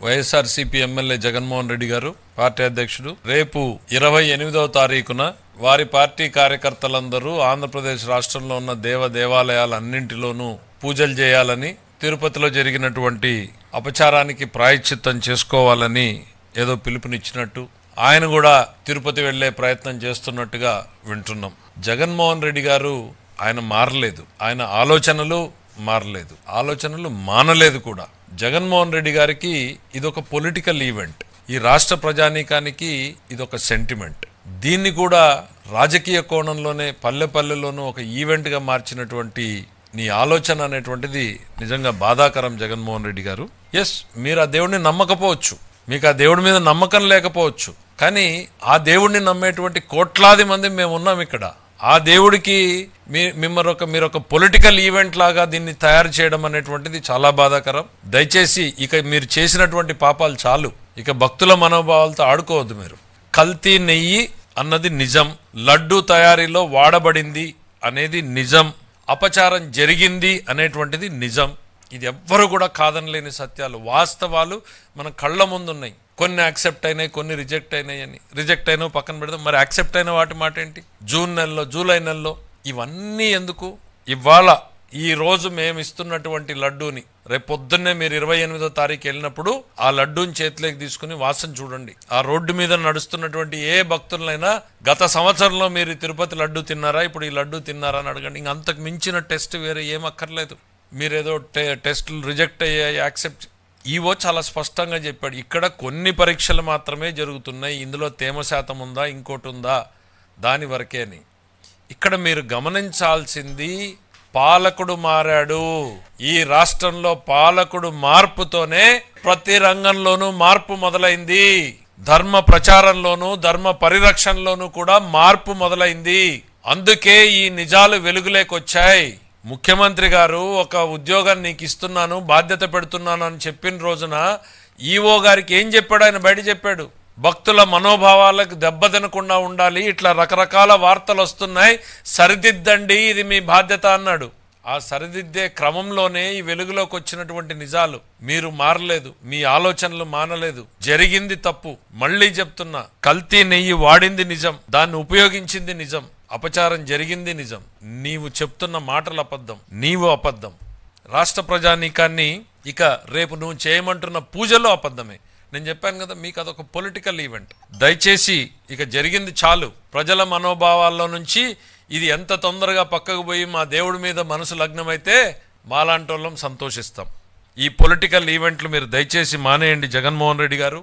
YSRCP MLA Jaganmohan Reddy గారు party అధ్యక్షుడు రేపు 28వ తారీఖున వారి పార్టీ కార్యకర్తలందరూ ఆంధ్రప్రదేశ్ రాష్ట్రంలో ఉన్న దేవాలయాలన్నింటిలోనూ పూజలు చేయాలని, తిరుపతిలో జరిగినటువంటి అపచారానికి ప్రాయశ్చిత్తం చేసుకోవాలని ఏదో పిలుపునిచ్చినట్టు ఆయన కూడా తిరుపతి వెళ్లే ప్రయత్నం చేస్తున్నట్టుగా వింటున్నాం. జగన్మోహన్ రెడ్డి గారు ఆయన మారలేదు, ఆయన ఆలోచనలు మారలేదు, ఆలోచనలు మానలేదు కూడా. జగన్మోహన్ రెడ్డి గారికి ఇదొక పొలిటికల్ ఈవెంట్, ఈ రాష్ట్ర ప్రజానీకానికి ఇదొక సెంటిమెంట్. దీన్ని కూడా రాజకీయ కోణంలోనే పల్లెపల్లెలోనూ ఒక ఈవెంట్గా మార్చినటువంటి నీ ఆలోచన అనేటువంటిది నిజంగా బాధాకరం జగన్మోహన్ రెడ్డి గారు. ఎస్, మీరు ఆ దేవుడిని నమ్మకపోవచ్చు, మీకు ఆ దేవుడి మీద నమ్మకం లేకపోవచ్చు, కానీ ఆ దేవుడిని నమ్మేటువంటి కోట్లాది మంది మేము ఉన్నాం ఇక్కడ. ఆ దేవుడికి మీరు ఒక పొలిటికల్ ఈవెంట్ లాగా దీన్ని తయారు చేయడం అనేటువంటిది చాలా బాధాకరం. దయచేసి ఇక మీరు చేసినటువంటి పాపాలు చాలు, ఇక భక్తుల మనోభావాలతో ఆడుకోవద్దు. మీరు కల్తీ నెయ్యి అన్నది నిజం, లడ్డూ తయారీలో వాడబడింది అనేది నిజం, అపచారం జరిగింది అనేటువంటిది నిజం. ఇది ఎవ్వరు కూడా కాదనలేని సత్యాలు, వాస్తవాలు మన కళ్ళ ముందున్నాయి. కొన్ని యాక్సెప్ట్ అయినాయి, కొన్ని రిజెక్ట్ అయినాయి అని. రిజెక్ట్ అయినా పక్కన పెడదాం, మరి యాక్సెప్ట్ అయిన వాటి మాట ఏంటి? జూన్ నెలలో, జూలై నెలలో ఇవన్నీ ఎందుకు? ఇవాళ ఈ రోజు మేము ఇస్తున్నటువంటి లడ్డూని రేపు పొద్దున్నే మీరు 28వ తారీఖు వెళ్ళినప్పుడు ఆ లడ్డూని చేతిలోకి తీసుకుని వాసన చూడండి. ఆ రోడ్డు మీద నడుస్తున్నటువంటి ఏ భక్తులైనా గత సంవత్సరంలో మీరు తిరుపతి లడ్డూ తిన్నారా, ఇప్పుడు ఈ లడ్డూ తిన్నారా అని అడగండి. ఇంక అంతకు మించిన టెస్ట్ వేరే ఏమక్కర్లేదు. మీరేదో టెస్టులు రిజెక్ట్ అయ్యాయి, యాక్సెప్ట్, ఈవో చాలా స్పష్టంగా చెప్పాడు, ఇక్కడ కొన్ని పరీక్షలు మాత్రమే జరుగుతున్నాయి, ఇందులో తేమ శాతం ఉందా ఇంకోటి ఉందా దాని వరకే అని. ఇక్కడ మీరు గమనించాల్సింది, పాలకుడు మారాడు. ఈ రాష్ట్రంలో పాలకుడు మార్పుతోనే ప్రతి రంగంలోనూ మార్పు మొదలైంది. ధర్మ ప్రచారంలోనూ ధర్మ పరిరక్షణలోనూ కూడా మార్పు మొదలైంది. అందుకే ఈ నిజాలు వెలుగులేకొచ్చాయి. ముఖ్యమంత్రి గారు ఒక ఉద్యోగాన్ని నీకు ఇస్తున్నాను, బాధ్యత పెడుతున్నాను అని చెప్పిన రోజున ఈవో గారికి ఏం చెప్పాడు? ఆయన బయట చెప్పాడు, భక్తుల మనోభావాలకు దెబ్బతినకుండా ఉండాలి, ఇట్లా రకరకాల వార్తలు వస్తున్నాయి, సరిదిద్దండి, ఇది మీ బాధ్యత అన్నాడు. ఆ సరిదిద్దే క్రమంలోనే ఈ వెలుగులోకి వచ్చినటువంటి నిజాలు. మీరు మారలేదు, మీ ఆలోచనలు మానలేదు, జరిగింది తప్పు. మళ్ళీ చెప్తున్నా, కల్తీ నెయ్యి వాడింది నిజం, దాన్ని ఉపయోగించింది నిజం, అపచారం జరిగింది నిజం. నీవు చెప్తున్న మాటలు అబద్ధం, నీవు అబద్ధం. రాష్ట్ర ప్రజానీకాన్ని ఇక రేపు నువ్వు చేయమంటున్న పూజలో అబద్ధమే. నేను చెప్పాను కదా, మీకు అదొక పొలిటికల్ ఈవెంట్. దయచేసి ఇక జరిగింది చాలు. ప్రజల మనోభావాల్లో నుంచి ఇది ఎంత తొందరగా పక్కకు పోయి మా దేవుడి మీద మనసు లగ్నమైతే మాలాంటోళ్ళం సంతోషిస్తాం. ఈ పొలిటికల్ ఈవెంట్లు మీరు దయచేసి మానేయండి జగన్మోహన్ రెడ్డి గారు.